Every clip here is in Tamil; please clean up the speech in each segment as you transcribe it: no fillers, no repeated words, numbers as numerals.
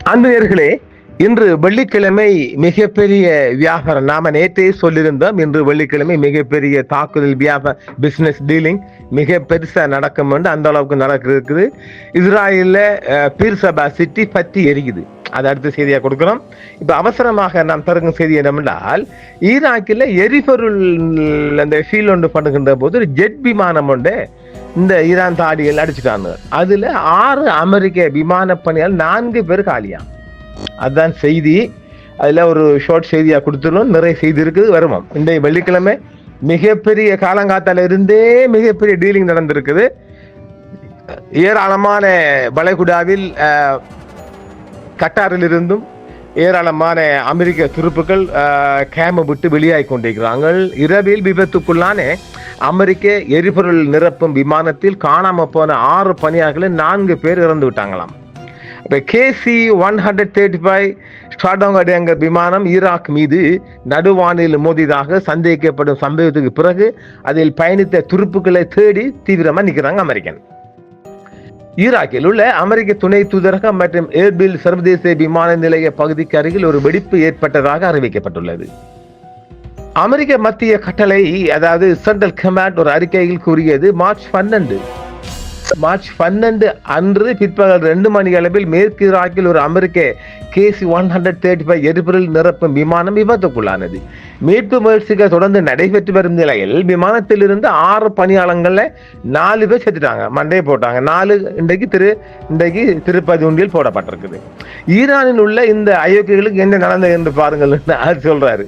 அன்பர்களே, இன்று வெள்ளிக்கிழமை மிகப்பெரிய வியாபாரம். நாம நேற்றே சொல்லியிருந்தோம், இன்று வெள்ளிக்கிழமை மிகப்பெரிய தாக்குதல் பிசினஸ் டீலிங் மிக பெருசா நடக்கும் என்று. அந்த அளவுக்கு நடக்குது. இஸ்ராயல்ல பீர்சபா சிட்டி பற்றி எரிக்குது. அது அடுத்த செய்தியா கொடுக்கிறோம். இப்ப அவசரமாக நாம் தருகும் செய்தி என்னவென்றால், ஈராக்கில் எரிபொருள் அந்த ஃபீல் ஒன்று பண்ணுகின்ற போது ஒரு ஜெட் விமானம் ஒன்று இந்த ஈரான் தாடிகள் அடிச்சுட்டாங்க. அதுல 6 அமெரிக்க விமான பணியால் 4 பேர் காலியா. அதுதான் செய்தி. அதுல ஒரு ஷார்ட் செய்தியா கொடுத்துருவோம். நிறைய செய்தி இருக்குது, வருவோம். இந்த வெள்ளிக்கிழமை மிகப்பெரிய காலங்காத்தால இருந்தே மிகப்பெரிய டீலிங் நடந்திருக்குது. ஏராளமான வளைகுடாவில் கட்டாரில் இருந்தும் ஏராளமான அமெரிக்க துருப்புகள் கேம விட்டு வெளியாகி கொண்டிருக்கிறார்கள். இரவில் விபத்துக்குள்ளான அமெரிக்க எரிபொருள் நிரப்பும் விமானத்தில் காணாம போன 6 பணியாளர்கள் 4 பேர் இறந்து விட்டாங்களாம். KC-135 ஸ்டார்டோங் விமானம் ஈராக் மீது நடுவானில் மோதியதாக சந்தேகிக்கப்படும் சம்பவத்துக்கு பிறகு அதில் பயணித்த துருப்புக்களை தேடி தீவிரமா நிற்கிறாங்க அமெரிக்கன். ஈராக்கில் உள்ள அமெரிக்க துணை தூதரகம் மற்றும் ஏர்பில் சர்வதேச விமான நிலைய பகுதிக்கு அருகில் ஒரு வெடிப்பு ஏற்பட்டதாக அறிவிக்கப்பட்டுள்ளது. அமெரிக்க மத்திய கட்டளை, அதாவது சென்ட்ரல் கமாண்ட், ஒரு அறிக்கையில் கூறியது, மார்ச் 12 அன்று பிற்பகல் 2 மணி அளவில் மேற்கு ஈராக்கில் ஒரு அமெரிக்க KC-135 எரிபொருள் நிரப்பும் விமானம் விபத்துக்குள்ளானது. மீட்பு முயற்சிகள் தொடர்ந்து நடைபெற்று வரும் நிலையில் விமானத்தில் இருந்து 6 பணியாளர்கள்ல 4 பேர் செத்துட்டாங்க, மண்டையை போட்டாங்க. 4 இன்றைக்கு திருப்பதி ஒன்றில் போடப்பட்டிருக்குது. ஈரானில் உள்ள இந்த அயோக்கியர்களுக்கு என்ன நடந்தது என்று பாருங்கள் அது சொல்றாரு.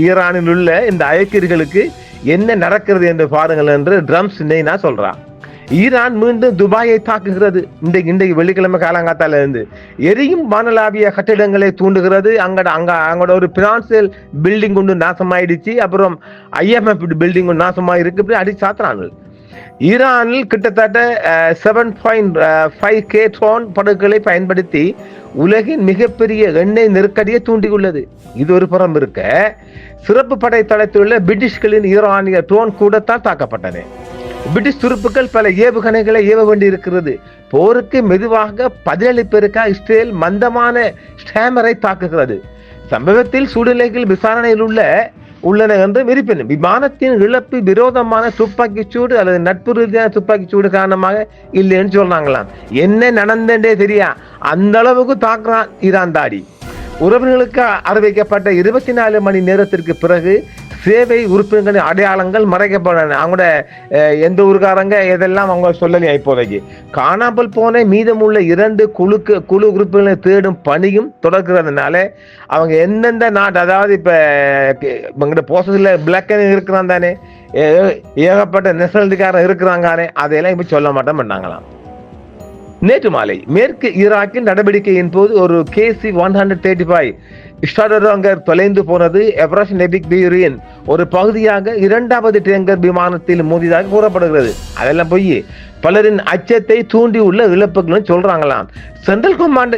ஈரானில் உள்ள இந்த அயோக்கியர்களுக்கு என்ன நடக்கிறது என்று பாருங்கள் என்று ட்ரம்ஸ் நெய்னா சொல்றான். ஈரான் மீண்டும் துபாயை தாக்குகிறது. இன்றைக்கு வெள்ளிக்கிழமை காலங்காத்தால இருந்து எரியும் வானளாவிய கட்டிடங்களை தூண்டுகிறது. அங்கோட ஒரு பினான்சியல் பில்டிங் ஒன்று நாசமாயிடுச்சு. அப்புறம் IMF பில்டிங் ஒன்று நாசமாயிருக்கு. இப்படி அடி சாத்துறாங்க. ஈரானில் கிட்டத்தட்ட 7.5K டோன் படகுகளை பயன்படுத்தி உலகின் மிகப்பெரிய எண்ணெய் நெருக்கடியை தூண்டியுள்ளது. இது ஒரு புறம் இருக்க, சிறப்பு படை தளத்தில் உள்ள பிரிட்டிஷ்களின் ஈரானிய ட்ரோன் கூடத்தான் தாக்கப்பட்டன. பிரிட்டிஷ் துருப்புக்கள் பல ஏவுகணைகளை ஏவ வேண்டி இருக்கிறது. போருக்கு மெதுவாக 17 பேருக்கா இஸ்ரேல் மந்தமான ஸ்டாமரை தாக்குகிறது. சம்பவத்தில் சூழ்நிலைகள் விசாரணையில் உள்ளன என்று இருப்பினும் விமானத்தின் இழப்பு விரோதமான துப்பாக்கி சூடு அல்லது நட்பு ரீதியான துப்பாக்கி சூடு காரணமாக இல்லைன்னு சொல்றாங்களாம். என்ன நடந்தே தெரியா, அந்த அளவுக்கு தாக்குறான் ஈரான் தாடி. உறவினர்களுக்கு அறிவிக்கப்பட்ட 24 மணி நேரத்திற்கு பிறகு சேவை உறுப்பினர்களின் அடையாளங்கள் மறைக்கப்படன. அவங்களோட எந்த ஊருக்காரங்க எதெல்லாம் அவங்க சொல்லலையா. இப்போதைக்கு காணாமல் போன மீதமுள்ள 2 குழு உறுப்பினர்களை தேடும் பணியும் தொடர்கிறதுனால அவங்க எந்தெந்த நாட்டு, அதாவது இப்ப போஸ்ட்ல பிளாக் இருக்கிறான் தானே, ஏகப்பட்ட நேஷனாலிட்டிக்காரன் இருக்கிறாங்க, அதையெல்லாம் இப்ப சொல்ல மாட்டோம் பண்ணாங்களாம். நேற்று மாலை மேற்கு ஈராக்கில் நடவடிக்கையின் போது ஒரு KC-135 ஸ்டார்டோங்கர் தொலைந்து போனது. ஆபரேஷன் எபிக் பியூரியின் ஒரு பகுதியாக 2வது டேங்கர் விமானத்தில் மோதியதாக கூறப்படுகிறது. அதெல்லாம் போய் பலரின் அச்சத்தை தூண்டி உள்ள இழப்புகளும் சொல்றாங்களாம். சென்ட்ரல் கமாண்ட்,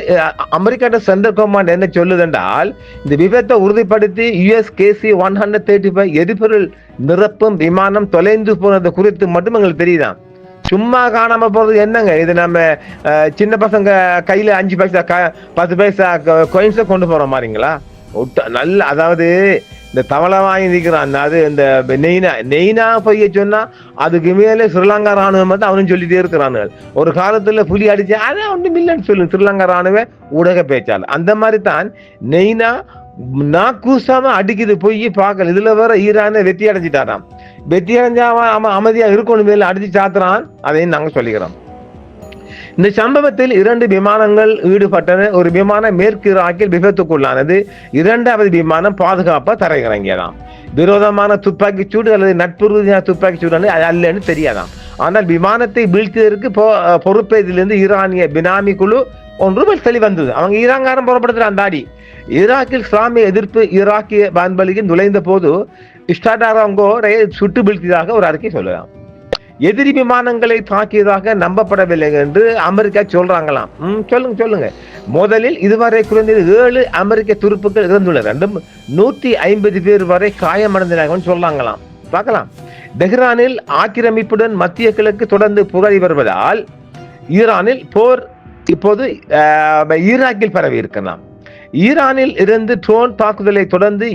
அமெரிக்காட்ட சென்ட்ரல் கமாண்ட் என்ன சொல்லுதென்றால், இந்த விபத்தை உறுதிப்படுத்தி US KC-135 எரிபொருள் நிரப்பும் விமானம் தொலைந்து போனது குறித்து மட்டும் எங்களுக்கு தெரியுதான். சும்மா காணாம போறது என்னங்க இது? நம்ம சின்ன பசங்க கையில 5 பைசா 10 பைசா காயின்ஸை கொண்டு போற மாதிரிங்களா? நல்ல, அதாவது இந்த தவளை வாங்கி நிற்கிறான், அது இந்த நெய்னா பொய்ய சொன்னா அதுக்கு மேலே ஸ்ரீலங்கா ராணுவம் வந்து அவனும் சொல்லிட்டே இருக்கிறானுங்க. ஒரு காலத்துல புலி அடிச்சு அதை ஒன்றும் இல்லைன்னு சொல்லு ஸ்ரீலங்கா ராணுவ ஊடக பேச்சாளர். அந்த மாதிரி தான் நெய்னா நாக்கூசாம அடிக்குது, போய் பார்க்கல. இதுல வேற ஈரான வெற்றி அடைஞ்சிட்டாராம். வெற்றி அடைஞ்சா அமைதியா இருக்கணும், மேல அடிச்சு சாத்துறான். அதையும் நாங்க சொல்லிக்கிறோம். இந்த சம்பவத்தில் 2 விமானங்கள் ஈடுபட்டன. ஒரு விமானம் மேற்கு ஈராக்கில் விபத்துக்குள்ளானது. 2வது விமானம் பாதுகாப்பா தரையிறங்கியதாம். விரோதமான துப்பாக்கி சூடு அல்லது நட்பு ரீதியான துப்பாக்கி சூடு அல்லன்னு தெரியாதாம். ஆனால் விமானத்தை வீழ்த்தியதற்கு பொறுப்பேதிலிருந்து ஈரானிய பினாமி குழு ஒன்று வெளிவந்தது. அவங்க ஈரான்காரன் புறப்படுத்துறான் தாடி. ஈராக்கில் இஸ்லாமிய எதிர்ப்பு ஈராக்கிய வான்பலியில் நுழைந்த போது ஸ்டார்டோங்கரை சுட்டு வீழ்த்தியதாக ஒரு அறிக்கை சொல்லலாம். எதிரி விமானங்களை தாக்கியதாக நம்பப்படவில்லை என்று அமெரிக்கா சொல்றாங்களாம். சொல்லுங்க. முதலில் இதுவரை குறைந்தது 7 அமெரிக்க துருப்புக்கள் இறந்துள்ளனர். 150 பேர் வரை காயமடைந்தனர் சொல்றாங்களாம். பார்க்கலாம். தெஹ்ரானில் ஆக்கிரமிப்புடன் மத்திய கிழக்கு தொடர்ந்து புகழி வருவதால் ஈரானில் போர் இப்போது ஈராக்கில் பரவி இருக்கலாம். ஈரானில் இருந்து ட்ரோன் தாக்குதலை தொடர்ந்து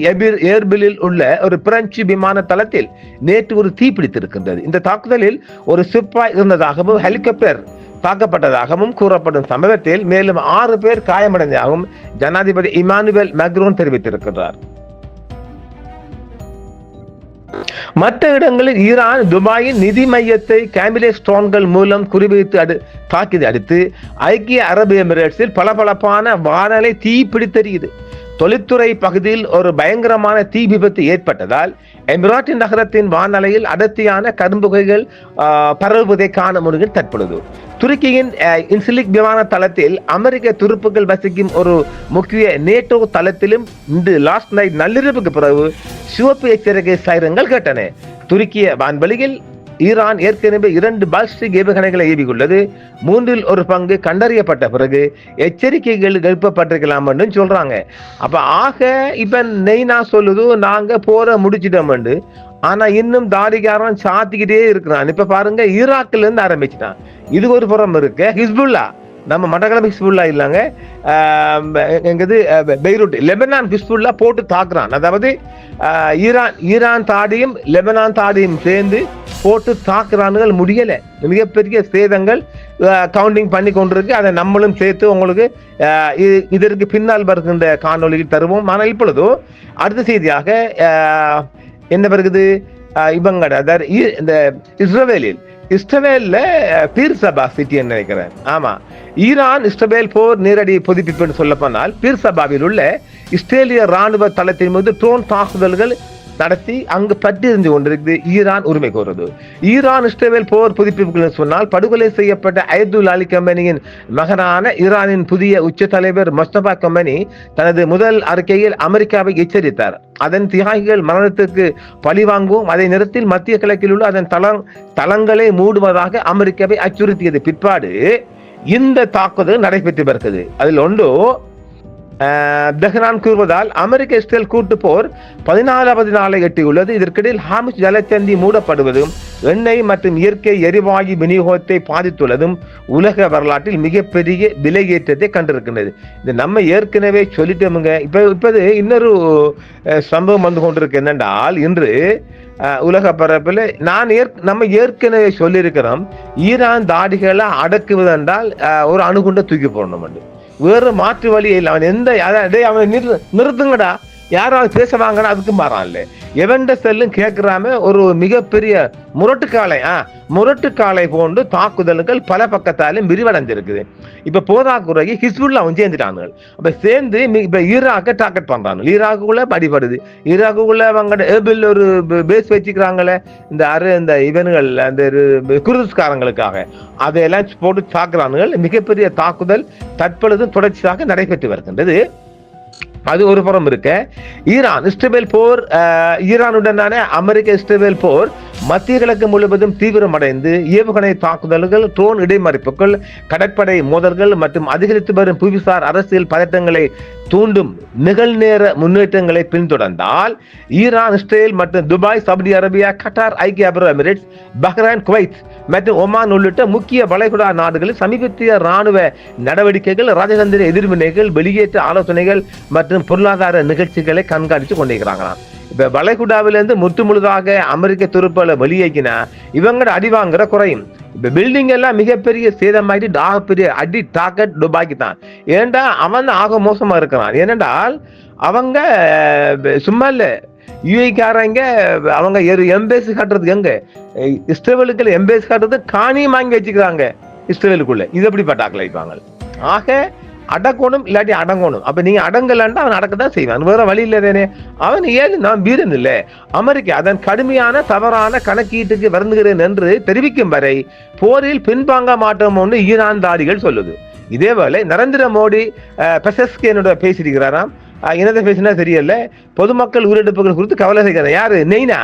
ஏர்பிலில் உள்ள ஒரு பிரெஞ்சு விமான தளத்தில் நேற்று ஒரு தீப்பிடித்திருக்கின்றது. இந்த தாக்குதலில் ஒரு சிப்பாய் இருந்ததாகவும் ஹெலிகாப்டர் தாக்கப்பட்டதாகவும் கூறப்படும் சம்பவத்தில் மேலும் 6 பேர் காயமடைந்ததாகவும் ஜனாதிபதி இமானுவேல் மேக்ரோன் தெரிவித்திருக்கிறார். மற்ற இடங்களில் ஈரான் துபாயின் நிதி மையத்தை கேம்பிலேஸ் ட்ரோன்கள் மூலம் குறிவைத்து தாக்கியதை அடுத்து ஐக்கிய அரபு எமிரேட்ஸில் பளபளப்பான வானலை தீ பிடித்தெறியுது. தொழில்துறை பகுதியில் ஒரு பயங்கரமான தீ விபத்து ஏற்பட்டதால் எமிராட்டின் நகரத்தின் வானலையில் அடர்த்தியான கரும்புகைகள் பரவுவதை காண முடியும். தற்பொழுது துருக்கியின் இன்சிலிக் விமான தளத்தில் அமெரிக்க துருப்புகள் வசிக்கும் ஒரு முக்கிய நேட்டோ தளத்திலும் இன்று லாஸ்ட் நைட் நள்ளிரவுக்கு பிறகு சிவப்பு எச்சரிக்கை சைரங்கள் கேட்டன. துருக்கிய வான்வெளியில் ஈரான் ஏற்கனவே 2 பாலிஸ்டிக் ஏவுகணைகளை ஏவியுள்ளது. 1/3 கண்டறியப்பட்ட பிறகு எச்சரிக்கைகள் எழுப்பப்பட்டிருக்கலாம் என்று சொல்றாங்க. அப்ப இப்ப நெய்னா சொல்லுது நாங்க போற முடிச்சிட்டோம். ஆனா இன்னும் தாடிகாரன் சாத்திக்கிட்டே இருக்கிறான். இப்ப பாருங்க, ஈராக்ல இருந்து ஆரம்பிச்சுட்டான். இது ஒரு புறம் இருக்கு. ஹிஸ்புல்லா, நம்ம மட்டக்களப்பு ஹிஸ்புல்லா இல்லைங்க, எங்கது பெய்ரூட் லெபனான் ஹிஸ்புல்லா போட்டு தாக்குறான். அதாவது ஈரான் தாடியும் லெபனான் தாடியும் சேர்ந்து போட்டு தாக்குறானுகள். முடியல, மிகப்பெரிய சேதங்கள் கவுண்டிங் பண்ணி கொண்டிருக்கு. அதை நம்மளும் சேர்த்து உங்களுக்கு இதற்கு பின்னால் வருகின்ற காணொலியில் தருவோம். ஆனால் இப்பொழுதோ அடுத்த செய்தியாக என்ன வருகிறது, இவங்கட இந்த இஸ்ரவேல்ல பீர் சபா சிட்டி நினைக்கிறேன். ஆமா, ஈரான் இஸ்ரவேல் போர் நேரடி புதுப்பிப்பு சொல்ல போனால் பீர் சபாவில் உள்ள இஸ்ரேலிய ராணுவ தளத்தின் மீது ட்ரோன் தாக்குதல்கள் நடத்தி அங்கு பற்றிருந்து கொண்டிருக்கு ஈரான் உரிமை கோருது. ஈரான் இஸ்ரேல் போர் புதுப்பிப்புகள் சொன்னால் படுகொலை செய்யப்பட்ட அயதுல் அலி கமேனியின் மகனான ஈரானின் புதிய உச்ச தலைவர் முஸ்தபா கமேனி தனது முதல் அறிக்கையில் அமெரிக்காவை எச்சரித்தார். அதன் தியாகிகள் மரணத்துக்கு பழிவாங்குவோம், அதே நேரத்தில் மத்திய கிழக்கில் உள்ள அதன் தளங்களை மூடுவதாக அமெரிக்காவை அச்சுறுத்தியது. பிற்பாடு இந்த தாக்குதல் நடைபெற்று வருகிறது. அதில் ஒன்று தெஹ்ரான் கூறுவதால் அமெரிக்க இஸ்ரேல் கூட்டு போர் 14வது நாளை எட்டியுள்ளது. இதற்கிடையில் ஹார்முஸ் ஜலசந்தி மூடப்படுவதும் எண்ணெய் மற்றும் இயற்கை எரிவாயு விநியோகத்தை பாதித்துள்ளதும் உலக வரலாற்றில் மிகப்பெரிய விலையேற்றத்தை கண்டிருக்கின்றது. இது நம்ம ஏற்கனவே சொல்லிட்டோமுங்க. இப்போது இன்னொரு சம்பவம் வந்து கொண்டிருக்கு. என்னென்றால் இன்று உலக பரப்பில் நம்ம ஏற்கனவே சொல்லியிருக்கிறோம், ஈரான் தாடிகளை அடக்குவதென்றால் ஒரு அணுகுண்டை தூக்கி போடணும். வேறு மாற்று வழி இல்லை. அவன் நிறுத்துங்கடா, யாராவது பேசுவாங்கன்னா அதுக்கு மாறான்ல. எவன்ட செல்லும் கேட்கிறாம ஒரு மிகப்பெரிய முரட்டுக்காலை போன்று தாக்குதல்கள் பல பக்கத்தாலும் விரிவடைஞ்சிருக்குது. இப்ப போதாக்குறைக்கு ஹிஸ்புல்லாவும் சேர்ந்துட்டாங்க. அப்ப சேர்ந்து இப்ப ஈராக்கை டார்கெட் பண்றாங்க. ஈராக்குள்ள அடிபடுது. ஈராக்குள்ள அவங்க ஏபிள் ஒரு பேஸ் வச்சுக்கிறாங்களே இந்த இவன்கள் அந்த குர்துஸ்காரங்களுக்காக அதையெல்லாம் போட்டு தாக்குறானுகள். மிகப்பெரிய தாக்குதல் தற்பொழுது தொடர்ச்சியாக நடைபெற்று வருகின்றது. அது ஒரு புறம் இருக்க, ஈரான் இஸ்ரேல் போர், ஈரானுடனான அமெரிக்க இஸ்ரேல் போர் மத்திய கிழக்கு முழுவதும் தீவிரமடைந்து ஏவுகணை தாக்குதல்கள், ட்ரோன் இடைமறிப்புகள், கடற்படை மோதல்கள் மற்றும் அதிகரித்து வரும் புவிசார் அரசியல் பதட்டங்களை தூண்டும் நிகழ்நேர முன்னேற்றங்களை பின்தொடர்ந்தால் ஈரான், இஸ்ரேல் மற்றும் துபாய், சவுதி அரேபியா, கட்டார், ஐக்கிய அரபு எமிரேட்ஸ், பஹ்ரைன், குவைத் மற்றும் ஒமான் உள்ளிட்ட முக்கிய வளைகுடா நாடுகளில் சமீபத்திய ராணுவ நடவடிக்கைகள், ராஜதந்திர எதிர்வினைகள், வெளியேற்ற ஆலோசனைகள் மற்றும் பொருளாதார நிகழ்ச்சிகளை கண்காணித்து கொண்டிருக்கிறாங்களாம். இப்ப வளைகுடாவிலிருந்து முழுதாக அமெரிக்க துருப்புகளை வெளியேக்கினா இவங்க அடி வாங்குற குறையும். இப்ப பில்டிங் எல்லாம் மிகப்பெரிய சேதமாயிட்டு பெரிய அடி டாக்கெட் துபாய்க்கு தான். ஏன்டா அவன் ஆக மோசமா இருக்கிறான். ஏனென்றால் அவங்க சும்மா இல்ல, யூஏக்காரங்க அவங்க எம்பேசி காட்டுறதுக்கு எங்க இஸ்ரேலுக்குள்ள எம்பேசி காட்டுறது காணியும் வாங்கி வச்சுக்கிறாங்க இஸ்ரேலுக்குள்ள. இது எப்படி பட்டாக்கல வைப்பாங்க. ஆக அடக்கணும் இல்லாட்டி அடங்கணும். அப்ப நீங்க அடங்கலன்னா அவன் அடக்கத்தான் செய்வான், வேற வழி இல்லதானே. அவன் ஏழு நான் வீரன் இல்லை. அமெரிக்கா அதன் கடுமையான தவறான கணக்கீட்டுக்கு வருந்துகிறேன் என்று தெரிவிக்கும் வரை போரில் பின்வாங்க மாட்டோம் என்று ஈரான் தாடிகள் சொல்லுது. இதேவேளை நரேந்திர மோடி பெசஸ்கேனோட பேசியிருக்கிறாராம். என்னதை பேசினா தெரியல. பொதுமக்கள் உயிரிழப்புகள் குறித்து கவலை செய்கிறார். யாரு? நெய்னா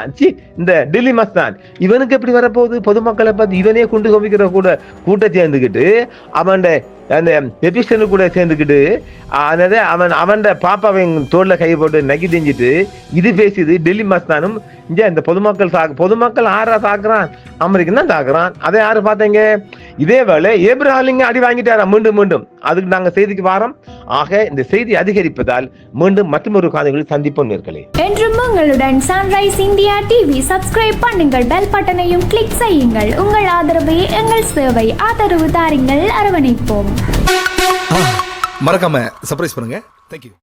இந்த டெல்லி மஸ்தான். இவனுக்கு எப்படி வரப்போகுது? பொதுமக்களை பார்த்து இவனே குண்டு குவிக்கிற கூட்ட சேர்ந்துக்கிட்டு அவன் அந்த எபிஸ்டனு கூட சேர்ந்துக்கிட்டு அவன் பாப்பாவை தோல்ல கை போட்டு நகி தெரிஞ்சிட்டு இது பேசியது டெல்லி மஸ்தானும். இந்த பொதுமக்கள் ஆறா தாக்குறான், அமெரிக்கன் தான் தாக்குறான். அதை யாரு பார்த்தீங்க? இதேவேளை ஏப்ரஹாலிங்க அடி வாங்கிட்டாரா மீண்டும் மீண்டும். அதுக்கு நாங்க செய்திக்கு வாரம். ஆக இந்த செய்தி அதிகரிப்பதால் மீண்டும் மற்றொரு காதைகளில் சந்திப்போம் நேர்களே. என்றும் உங்களுடன் சன்ரைஸ் இந்தியா டிவி சப்ஸ்கிரைப் பண்ணுங்கள், பெல் பட்டனையும் கிளிக் செய்யுங்கள். உங்கள் ஆதரவே எங்கள் சேவை. ஆதரவு தாருங்கள், அரவணைப்போம். மறக்காம சர்ப்ரைஸ் பண்ணுங்க. தேங்க்யூ.